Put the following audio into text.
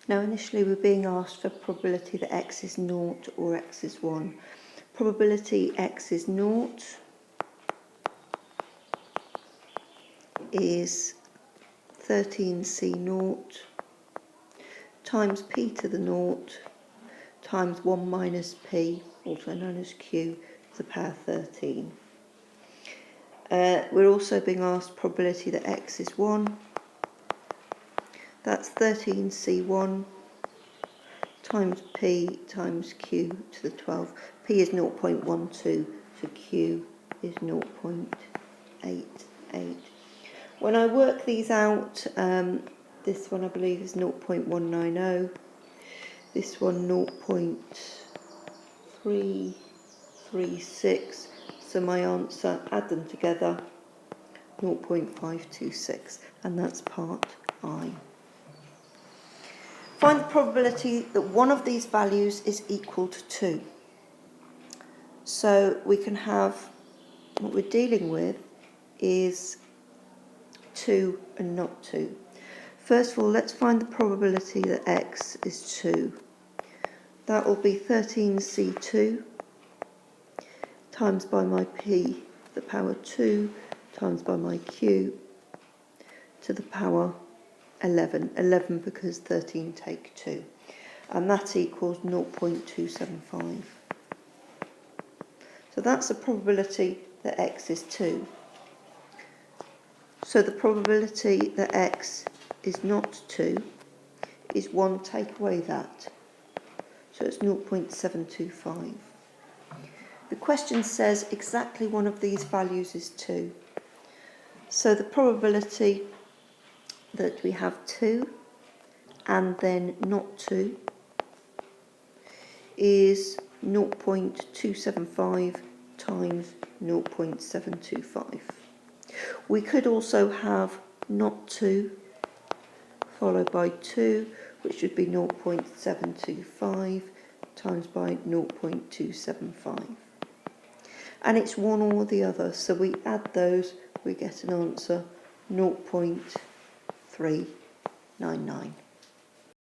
Now initially we're being asked for probability that x is 0 or x is 1. Probability x is 0 is 13c0 times p to the 0 times 1 minus p, also known as q, to the power 13. We're also being asked probability that x is 1. That's 13c1 times p times q to the 12. P is 0.12, so q is 0.88. When I work these out, this one I believe is 0.190, this one 0.336, so my answer, add them together, 0.526, and that's part I. Find the probability that one of these values is equal to 2. So we can have, what we're dealing with is 2 and not 2. First of all, let's find the probability that x is 2. That will be 13c2 times by my p to the power 2 times by my q to the power 11. 11 because 13 take 2. And that equals 0.275. So that's the probability that x is 2. So the probability that x is not 2 is 1 take away that. So it's 0.725. The question says exactly one of these values is 2. So the probability that we have 2 and then not 2 is 0.275 times 0.725. We could also have not 2 followed by 2, which would be 0.725 times by 0.275. And it's one or the other, so we add those, we get an answer 0.399.